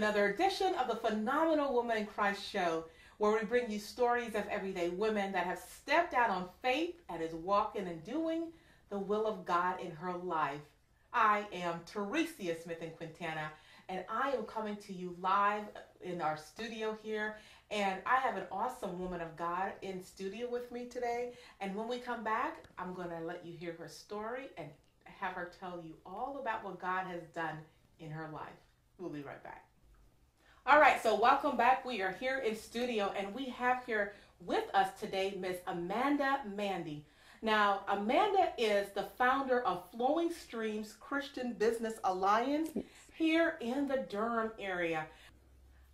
another edition of the Phenomenal Woman in Christ show, where we bring you stories of everyday women that have stepped out on faith and is walking and doing the will of God in her life. I am Teresa Smithen-Quintana, and I am coming to you live in our studio here. And I have an awesome woman of God in studio with me today. And when we come back, I'm going to let you hear her story and have her tell you all about what God has done in her life. We'll be right back. All right, so welcome back. We are here in studio, and we have here with us today Miss Amanda Mandy. Now, Amanda is the founder of Flowing Streams Christian Business Alliance here in the Durham area.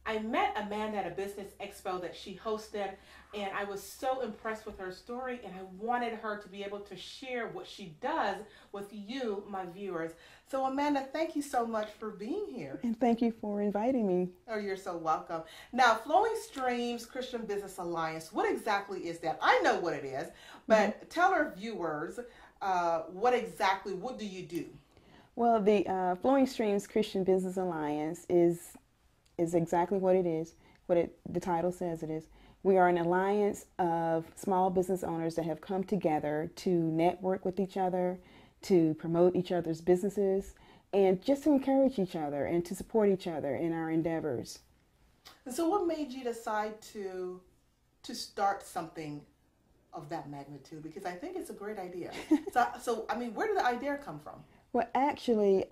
I met Amanda at a business expo that she hosted, and I was so impressed with her story, and I wanted her to be able to share what she does with you, my viewers. So Amanda, thank you so much for being here. And thank you for inviting me. Oh, you're so welcome. Now, Flowing Streams Christian Business Alliance, what exactly is that? I know what it is, but tell our viewers what do you do? Well, the Flowing Streams Christian Business Alliance is exactly what it is, the title says it is. We are an alliance of small business owners that have come together to network with each other, to promote each other's businesses, and just to encourage each other and to support each other in our endeavors. And so what made you decide to start something of that magnitude? Because I think it's a great idea. So I mean, where did the idea come from? Well, actually,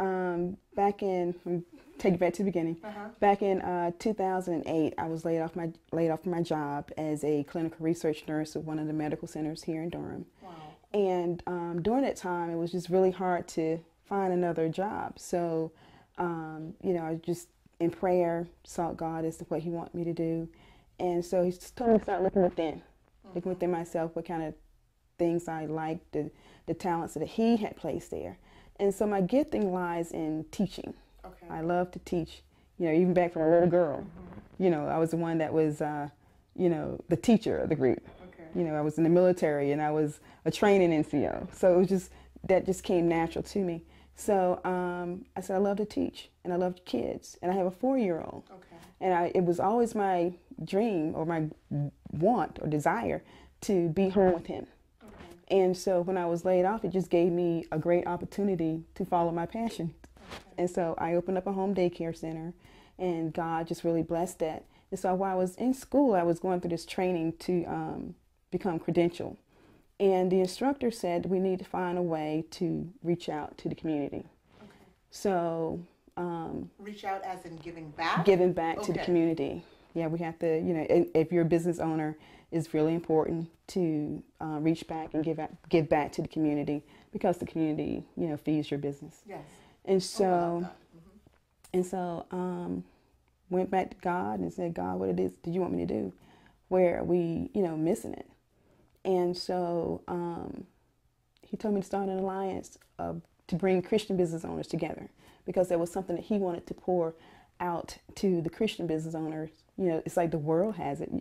take it back to the beginning. Back in 2008, I was laid off from my job as a clinical research nurse at one of the medical centers here in Durham. Wow. And during that time, it was just really hard to find another job. So, I just in prayer sought God as to what He wanted me to do, and so He told me to start looking within myself, what kind of things I liked, the talents that He had placed there. And so my gifting lies in teaching. Okay. I love to teach, even back from a little girl. I was the one that was, the teacher of the group. Okay. I was in the military and I was a training NCO. So that just came natural to me. So I said, I love to teach and I love kids. And I have a 4-year-old. Okay. And it was always my dream or my want or desire to be home with him. And so when I was laid off, it just gave me a great opportunity to follow my passion. Okay. And so I opened up a home daycare center, and God just really blessed that. And so while I was in school, I was going through this training to become credentialed. And the instructor said we need to find a way to reach out to the community. Okay. So reach out as in giving back? Giving back to the community. Yeah, we have to, if you're a business owner, it's really important to reach back and give back to the community, because the community, feeds your business. Yes. And so, went back to God and said, God, what it is did you want me to do? Where are we, missing it? And so He told me to start an alliance to bring Christian business owners together, because there was something that He wanted to pour out to the Christian business owners. It's like the world has it,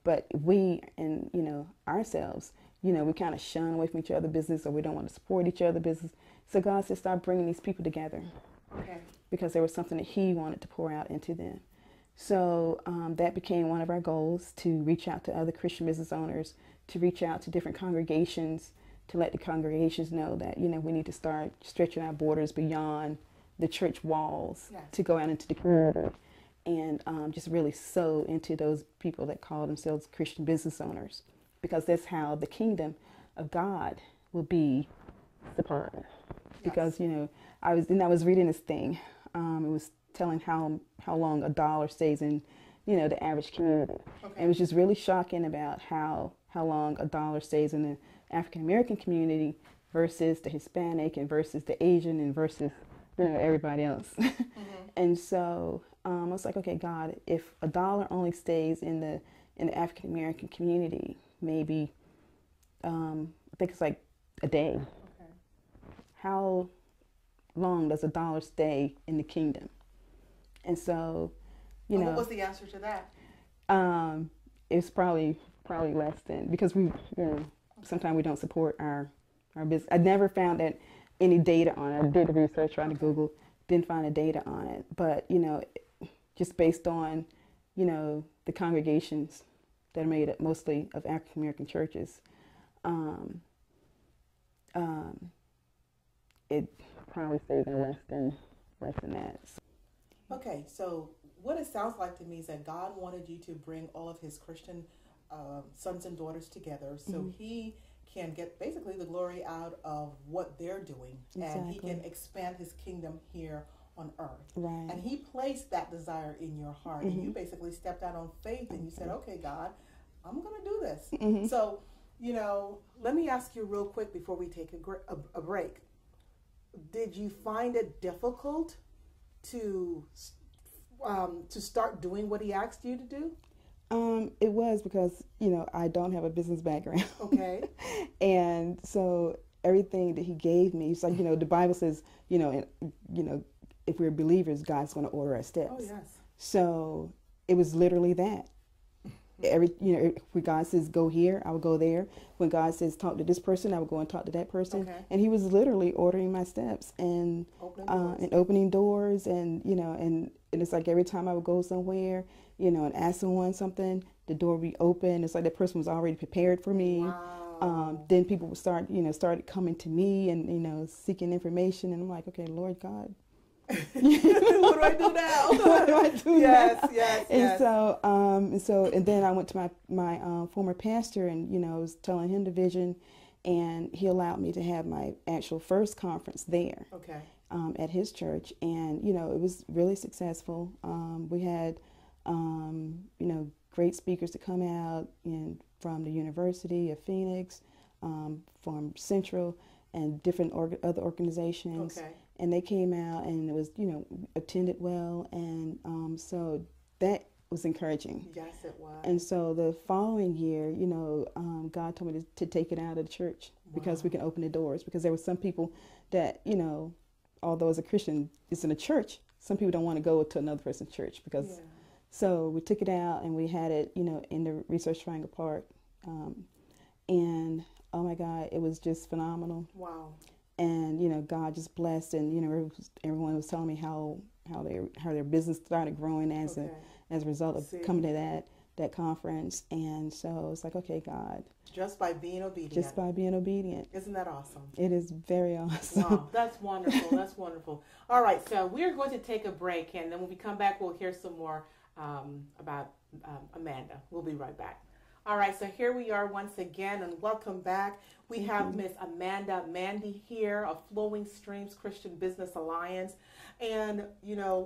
but we and, ourselves, we kind of shun away from each other's business, or we don't want to support each other's business. So God said, start bringing these people together. Okay. Because there was something that He wanted to pour out into them. So that became one of our goals, to reach out to other Christian business owners, to reach out to different congregations, to let the congregations know that, we need to start stretching our borders beyond the church walls. Yes. To go out into the community. And just really sow into those people that call themselves Christian business owners, because that's how the kingdom of God will be supplied. Yes. Because I was reading this thing. It was telling how long a dollar stays in the average community. Okay. And it was just really shocking about how long a dollar stays in the African American community versus the Hispanic and versus the Asian and versus everybody else. And so I was like, okay, God, if a dollar only stays in the African American community, maybe I think it's like a day. Okay. How long does a dollar stay in the kingdom? And so, what was the answer to that? It's probably less than, because we sometimes we don't support our business. I never found that any data on it. I did the research, trying to Google, didn't find the data on it. But just based on, the congregations that are made up mostly of African American churches. It probably stays in less than that. Okay, so what it sounds like to me is that God wanted you to bring all of his Christian sons and daughters together so he can get basically the glory out of what they're doing. Exactly. And he can expand his kingdom here on earth. Right. And he placed that desire in your heart. And you basically stepped out on faith and you said, okay, God, I'm going to do this. So, let me ask you real quick before we take a break. Did you find it difficult to start doing what he asked you to do? It was because, I don't have a business background. Okay. And so everything that he gave me, it's like, the Bible says, if we're believers, God's going to order our steps. Oh, yes. So it was literally that. When God says go here, I would go there. When God says talk to this person, I would go and talk to that person. Okay. And he was literally ordering my steps and opening doors, and it's like every time I would go somewhere, and ask someone something, the door would be open. It's like that person was already prepared for me. Wow. Then people would started coming to me and seeking information, and I'm like, okay, Lord God. What do I do now? What do I do yes, now? Yes. And then I went to my former pastor, and I was telling him the vision, and he allowed me to have my actual first conference there. Okay. At his church, and it was really successful. We had great speakers to come out from the University of Phoenix, from Central, and different other organizations. Okay. And they came out, and it was, attended well. And so that was encouraging. Yes, it was. And so the following year, God told me to take it out of the church because we can open the doors. Because there were some people that, although as a Christian, it's in a church, some people don't want to go to another person's church because. Yeah. So we took it out, and we had it, in the Research Triangle Park. And oh my God, it was just phenomenal. Wow. And God just blessed, and everyone was telling me how their business started growing as a result of coming to that conference. And so it's like, okay, God, just by being obedient. Isn't that awesome? It is very awesome. Wow, that's wonderful. That's wonderful. All right, so we're going to take a break, and then when we come back, we'll hear some more about Amanda. We'll be right back. All right, so here we are once again, and welcome back. We have Miss Amanda Mandy here of Flowing Streams Christian Business Alliance. And,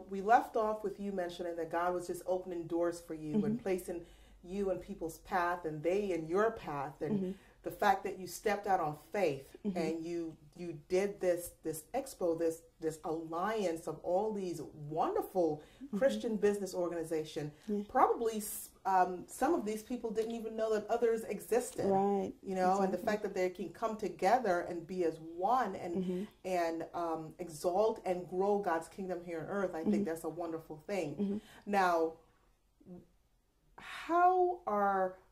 we left off with you mentioning that God was just opening doors for you and placing you in people's path and they in your path. And the fact that you stepped out on faith and you did this Expo, this alliance of all these wonderful Christian business organizations. Probably some of these people didn't even know that others existed. Right. Exactly. And the fact that they can come together and be as one and exalt and grow God's kingdom here on earth, I think that's a wonderful thing. Now,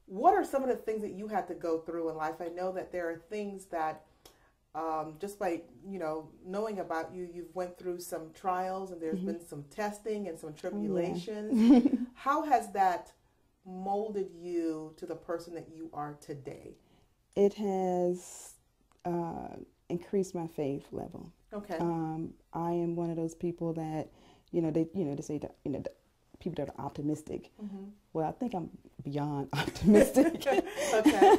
what are some of the things that you had to go through in life? I know that there are things that just by, knowing about you, you've went through some trials and there's been some testing and some tribulations. Oh, yeah. How has that molded you to the person that you are today? It has increased my faith level. Okay. I am one of those people that, they say that, people that are optimistic. Well, I think I'm beyond optimistic. Okay.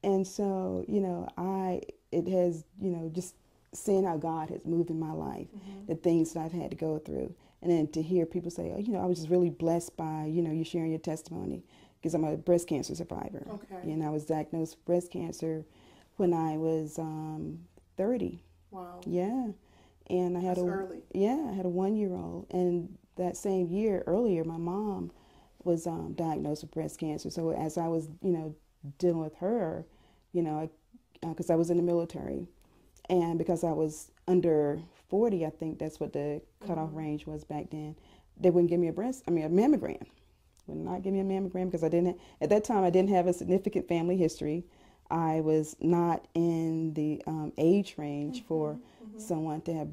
And so, it has, just seeing how God has moved in my life, the things that I've had to go through. And then to hear people say, oh, I was just really blessed by, you sharing your testimony, because I'm a breast cancer survivor. Okay. And I was diagnosed with breast cancer when I was 30. Wow. Yeah. And I had early. Yeah, I had a 1-year-old. And that same year earlier, my mom was diagnosed with breast cancer. So as I was, dealing with her, because I was in the military, and because I was under 40, I think that's what the cutoff range was back then, they wouldn't give me a mammogram. Would not give me a mammogram because at that time I didn't have a significant family history. I was not in the age range for someone to have,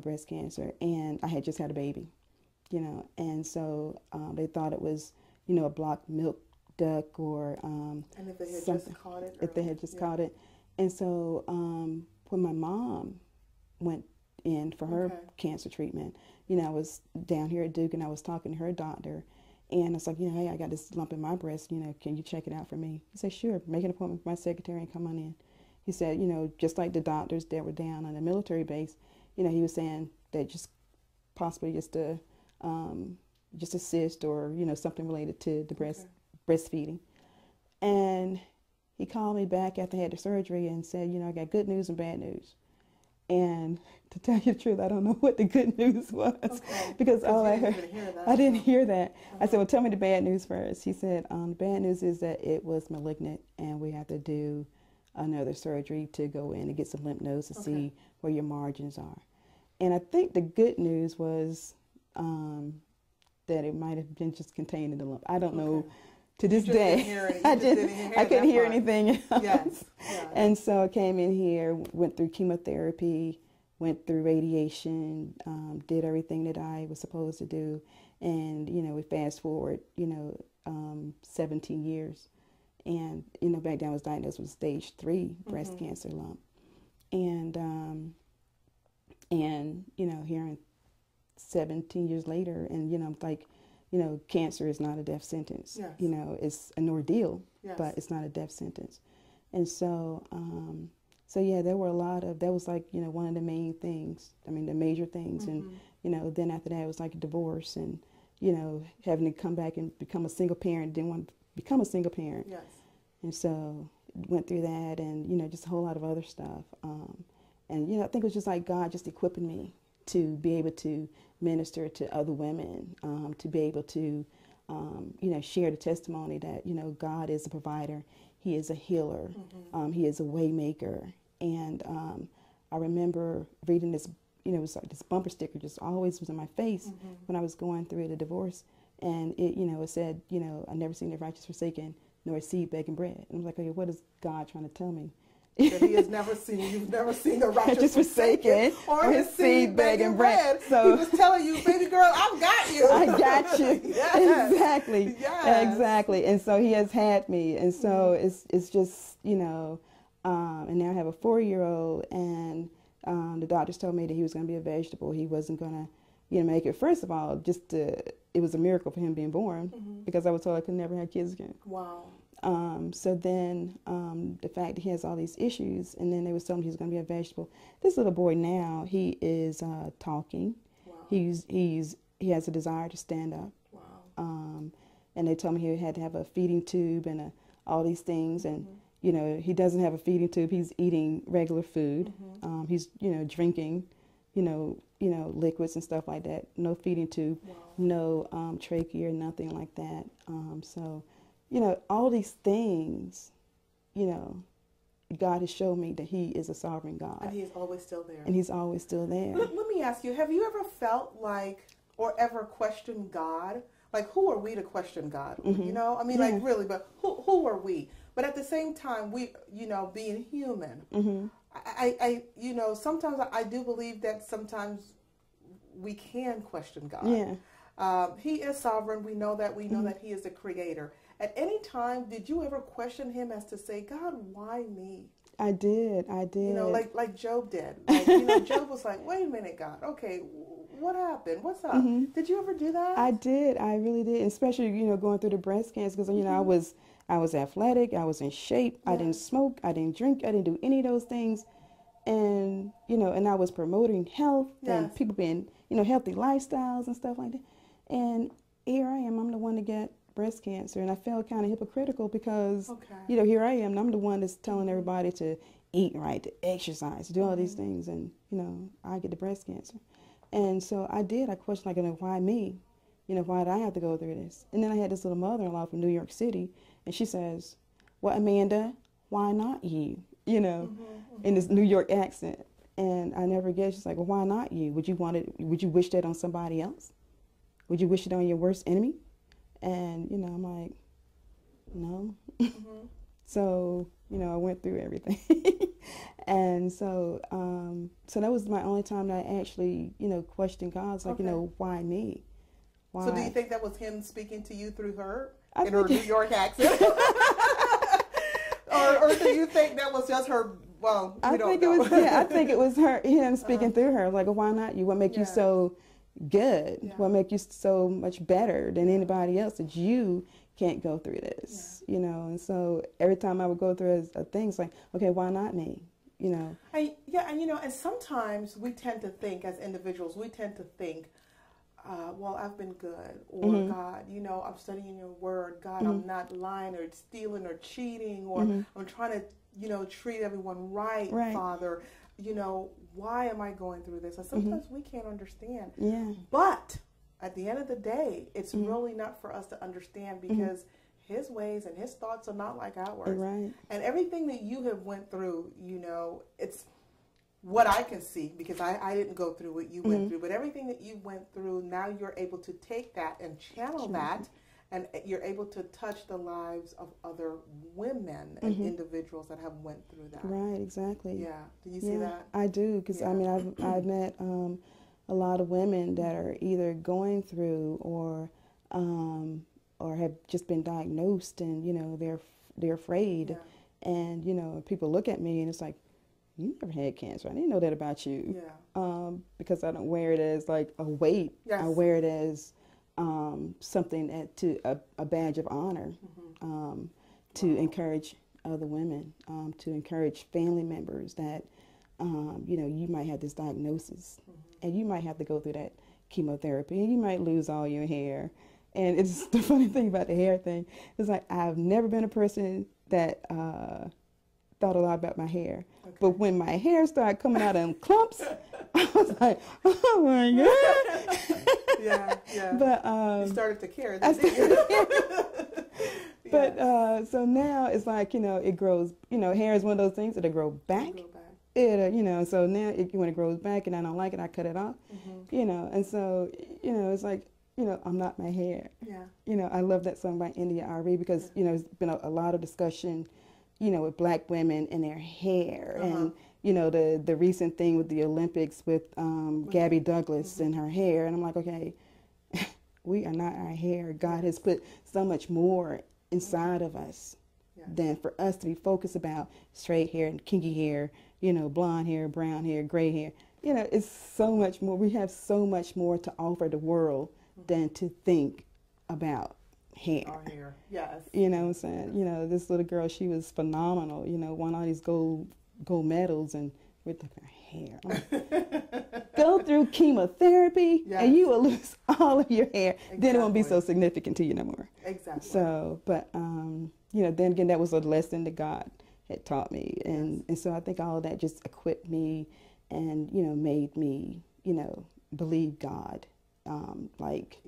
breast cancer, and I had just had a baby. you know, and so they thought it was, you know, a blocked milk duct or And if they had something. just caught it? If they had just caught it. And so when my mom went in for her cancer treatment, you know, I was down here at Duke and I was talking to her doctor. And I was like, you know, hey, I got this lump in my breast, you know, can you check it out for me? He said, sure, make an appointment with my secretary and come on in. He said, you know, just like the doctors that were down on the military base, you know, he was saying that just possibly just a cyst or, you know, something related to the breastfeeding. And he called me back after I had the surgery and said, you know, I got good news and bad news. And to tell you the truth, I don't know what the good news was because all I heard, I didn't hear that. I said, well, tell me the bad news first. He said, the bad news is that it was malignant and we have to do another surgery to go in and get some lymph nodes to see where your margins are. And I think the good news was that it might have been just contained in the lump. I don't know. To this day, I couldn't hear anything else. Yes. And so I came in here, went through chemotherapy, went through radiation, did everything that I was supposed to do. And, you know, we fast forward, you know, 17 years. And, you know, back then I was diagnosed with stage 3 breast cancer lump. And, you know, here in 17 years later, and, you know, like, you know, cancer is not a death sentence. Yes. You know, it's an ordeal, yes. but it's not a death sentence. And so, so yeah, there were that was like, you know, one of the main things, I mean, the major things. And, you know, then after that, it was like a divorce and, you know, having to come back and become a single parent, didn't want to become a single parent. Yes. And so went through that and, you know, just a whole lot of other stuff. And, you know, I think it was just like God just equipping me to be able to minister to other women, to be able to, you know, share the testimony that, you know, God is a provider. He is a healer. He is a way maker. And I remember reading this, you know, it was like this bumper sticker just always was in my face when I was going through the divorce. And it, you know, it said, you know, I never seen the righteous forsaken, nor seed begging bread. And I was like, okay, what is God trying to tell me? That he has never seen, you've never seen the righteous forsaken or his seed begging bread. So he was telling you, baby girl, I've got you. I got you. Yes. Exactly. Yes. Exactly. And so he has had me. And so it's just, you know, and now I have a 4-year-old and the doctors told me that he was going to be a vegetable. He wasn't going to, you know, make it. First of all, it was a miracle for him being born because I was told I could never have kids again. Wow. So then the fact that he has all these issues, and then they was telling him he's going to be a vegetable. This little boy now, he is talking. Wow. He has a desire to stand up. Wow. And they told me he had to have a feeding tube and all these things. And you know, he doesn't have a feeding tube. He's eating regular food. He's, you know, drinking, you know, liquids and stuff like that. No feeding tube. Wow. No trachea or nothing like that. So. You know, all these things, you know, God has shown me that he is a sovereign God. And he is always still there. And he's always still there. Let me ask you, have you ever felt like, or ever questioned God? Like, who are we to question God? You know, I mean, like, really, but who are we? But at the same time, we, you know, being human, I you know, sometimes I do believe that sometimes we can question God. Yeah. He is sovereign. We know that. We know that he is the creator. At any time, did you ever question him as to say, God, why me? I did. You know, like Job did. Like, you know, Job was like, wait a minute, God. Okay, what happened? What's up? Did you ever do that? I did. I really did. Especially, you know, going through the breast cancer because, you know, I was athletic. I was in shape. I didn't smoke. I didn't drink. I didn't do any of those things. And, you know, and I was promoting health and people being, you know, healthy lifestyles and stuff like that. And here I am. I'm the one to get breast cancer, and I felt kind of hypocritical because, you know, here I am, and I'm the one that's telling everybody to eat right, to exercise, to do all these things, and, you know, I get the breast cancer. And so I questioned, like, you know, why me? You know, why did I have to go through this? And then I had this little mother-in-law from New York City, and she says, well, Amanda, why not you? You know, in this New York accent. And I never guessed, she's like, well, why not you? Would you wish that on somebody else? Would you wish it on your worst enemy? And, you know, I'm like, no. So, you know, I went through everything. And so, so that was my only time that I actually, you know, questioned God. It's like, you know, why me? why. So do you think that was him speaking to you through her I in her think New York accent? or do you think that was just her? Well, we don't know. I think it was him speaking through her. Like, why not you? What make you so good? Yeah. What make you so much better than anybody else that you can't go through this? You know, and so every time I would go through things like, okay, why not me? You know. And you know, and sometimes we tend to think as individuals, well, I've been good, or God, you know, I'm studying your word. God, I'm not lying or stealing or cheating, or I'm trying to, you know, treat everyone right, Father. You know, why am I going through this? And sometimes we can't understand. Yeah. But at the end of the day, it's really not for us to understand, because his ways and his thoughts are not like ours. Right. And everything that you have went through, you know, it's what I can see, because I didn't go through what you went through, but everything that you went through, now you're able to take that and channel that, and you're able to touch the lives of other women and individuals that have went through that. Right, exactly. Yeah. Do you see that? I do, because I mean, I've met a lot of women that are either going through or have just been diagnosed, and you know they're afraid, and you know people look at me and it's like, you never had cancer. I didn't know that about you. Yeah. Because I don't wear it as like a weight. Yes. I wear it as something a badge of honor, to encourage other women, to encourage family members that, you know, you might have this diagnosis and you might have to go through that chemotherapy and you might lose all your hair. And it's the funny thing about the hair thing. It's like, I've never been a person that thought a lot about my hair. Okay. But when my hair started coming out in clumps, I was like, oh my God. Yeah. But you started to care. I started to care. But so now it's like, you know, it grows, you know, hair is one of those things that'll grow back. You know, so now when it grows back and I don't like it, I cut it off. You know, and so, you know, it's like, you know, I'm not my hair. Yeah. You know, I love that song by India Ari, because, you know, there's been a lot of discussion, you know, with black women and their hair, and you know the recent thing with the Olympics with Gabby Douglas and her hair, and I'm like, okay, we are not our hair. God has put so much more inside of us than for us to be focused about straight hair and kinky hair, you know, blonde hair, brown hair, gray hair. You know, it's so much more. We have so much more to offer the world than to think about hair. Our hair, yes. You know what I'm saying? You know, this little girl, she was phenomenal, you know, won all these gold medals, and we're looking at her hair. Go through chemotherapy and you will lose all of your hair. Exactly. Then it won't be so significant to you no more. Exactly. So, but, you know, then again, that was a lesson that God had taught me. And so I think all of that just equipped me and, you know, made me, you know, believe God. Like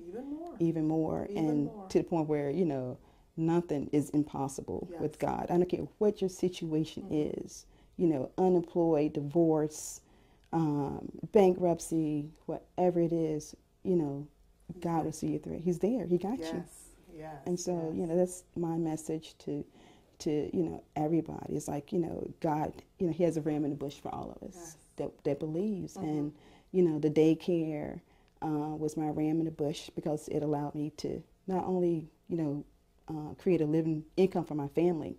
even more, to the point where, you know, nothing is impossible with God. I don't care what your situation is, you know, unemployed, divorce, bankruptcy, whatever it is, you know, God will see you through it. He's there. He got you. Yes. And so, you know, that's my message to you know, everybody. It's like, you know, God, you know, he has a ram in the bush for all of us that believes. And, you know, the daycare was my ram in the bush, because it allowed me to not only, you know, create a living income for my family,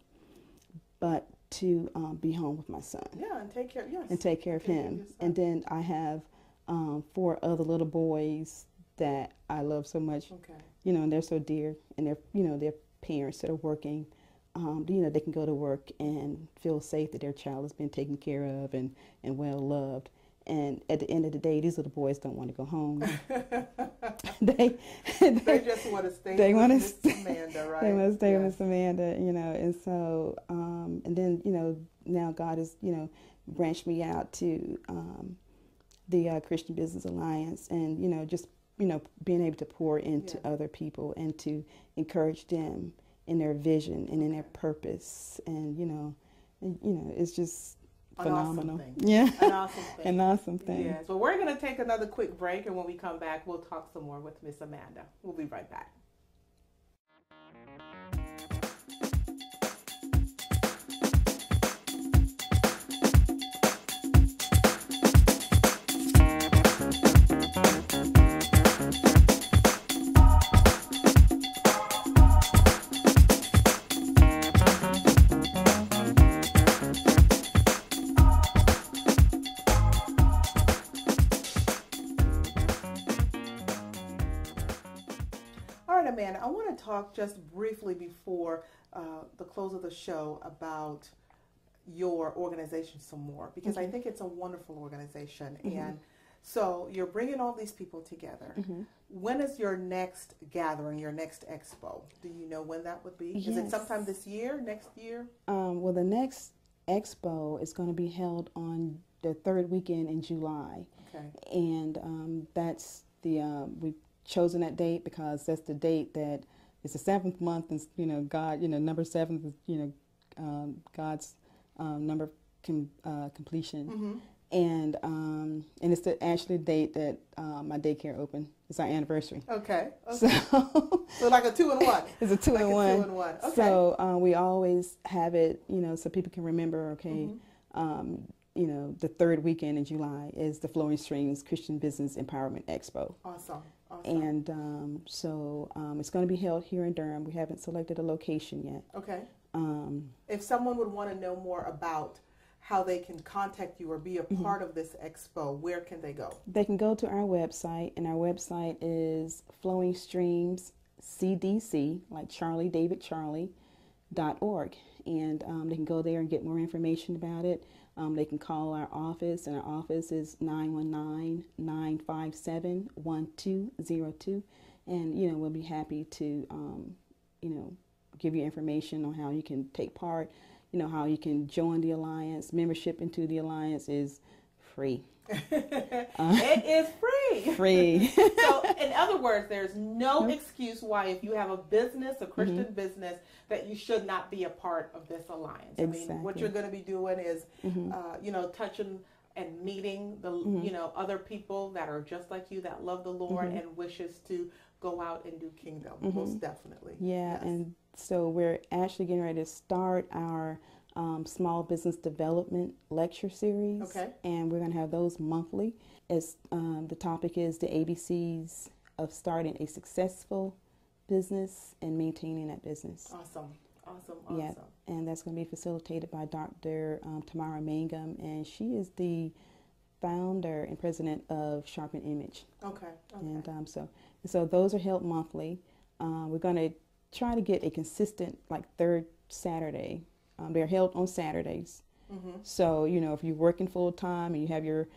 but to be home with my son. Yeah, and take care. Yes. And take care of him. And then I have 4 other little boys that I love so much. Okay. You know, and they're so dear, and they're, you know, their parents that are working. You know, they can go to work and feel safe that their child has been taken care of and well loved. And at the end of the day, these little boys don't want to go home. they just want to stay with Miss Amanda, right? They want to stay with Miss Amanda, you know. And so, and then, you know, now God has, you know, branched me out to the Christian Business Alliance, and, you know, just, you know, being able to pour into other people and to encourage them in their vision and in their purpose. And, you know, it's just phenomenal. An awesome thing. Yeah. An awesome thing. An awesome thing. Yes. Well, we're going to take another quick break, and when we come back, we'll talk some more with Miss Amanda. We'll be right back. Amanda, I want to talk just briefly before the close of the show about your organization some more, because I think it's a wonderful organization. And so you're bringing all these people together. When is your next gathering, your next expo? Do you know when that would be? Yes. Is it sometime this year, next year? Well, the next expo is going to be held on the third weekend in July. Okay. And that's the, we've chosen that date because that's the date that it's the 7th month, and, you know, God, you know, number 7 is, you know, God's number of completion. And it's the actually date that my daycare opened. It's our anniversary. Okay. So like a 2-in-1. It's a 2-in-1. 2-in-1. Okay. So we always have it, you know, so people can remember, okay, you know, the third weekend in July is the Flowing Streams Christian Business Empowerment Expo. Awesome. And so it's going to be held here in Durham. We haven't selected a location yet. Okay. If someone would want to know more about how they can contact you or be a part of this expo, where can they go? They can go to our website, and our website is Flowing Streams CDC, like Charlie David Charlie.org. And they can go there and get more information about it. They can call our office, and our office is 919-957-1202. And, you know, we'll be happy to, you know, give you information on how you can take part, you know, how you can join the Alliance. Membership into the Alliance is free. It is free. Free. So, in other words, there's no excuse why, if you have a business, a Christian business, that you should not be a part of this alliance. Exactly. I mean, what you're going to be doing is, you know, touching and meeting the, you know, other people that are just like you, that love the Lord and wishes to go out and do kingdom. Most definitely. Yeah, yes. And so we're actually getting ready to start our small business development lecture series. Okay. And we're going to have those monthly. As the topic is the ABCs of starting a successful business and maintaining that business. Awesome. Yeah, and that's going to be facilitated by Dr. Tamara Mangum, and she is the founder and president of Sharpen Image. Okay. And so those are held monthly. We're going to try to get a consistent, like, third Saturday. They're held on Saturdays. So, you know, if you're working full time and you have your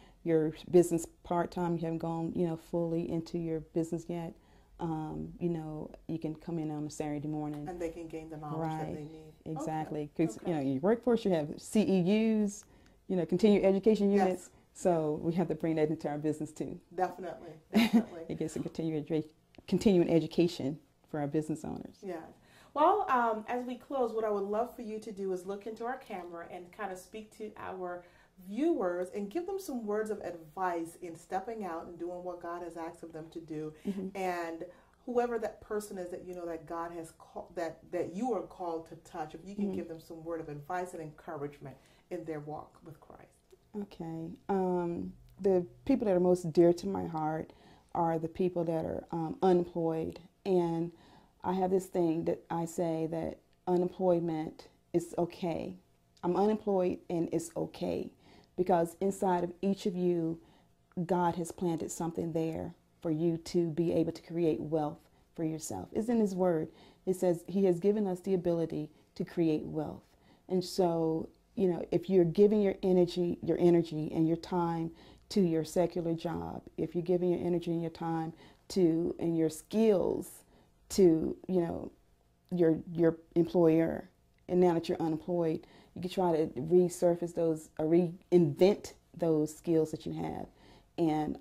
business part time, you haven't gone, you know, fully into your business yet, you know, you can come in on a Saturday morning. And they can gain the knowledge that they need. Exactly. Because, you know, your workforce, you have CEUs, you know, continuing education units. Yes. So we have to bring that into our business too. Definitely. It gets a continuing education for our business owners. Yeah. Well, as we close, what I would love for you to do is look into our camera and kind of speak to our viewers and give them some words of advice in stepping out and doing what God has asked of them to do. And whoever that person is that you know that God has called, that you are called to touch, if you can give them some word of advice and encouragement in their walk with Christ. Okay. The people that are most dear to my heart are the people that are unemployed. And I have this thing that I say that unemployment is okay. I'm unemployed and it's okay, because inside of each of you, God has planted something there for you to be able to create wealth for yourself. It's in His Word. It says He has given us the ability to create wealth. And so, you know, if you're giving your energy and your time to your secular job, if you're giving your energy and your time to, and your skills to, you know, your employer, and now that you're unemployed, you can try to resurface those or reinvent those skills that you have, and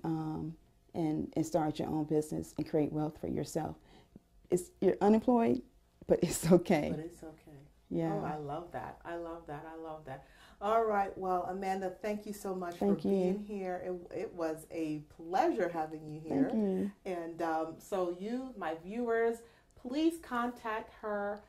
start your own business and create wealth for yourself. You're unemployed, but it's okay. But it's okay. Yeah. Oh, I love that. All right. Well, Amanda, thank you so much for being here. It was a pleasure having you here. Thank you. And so you, my viewers, please contact her.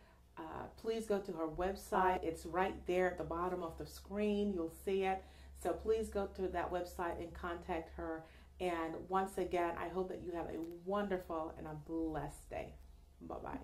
Please go to her website. It's right there at the bottom of the screen. You'll see it. So please go to that website and contact her. And once again, I hope that you have a wonderful and a blessed day. Bye-bye.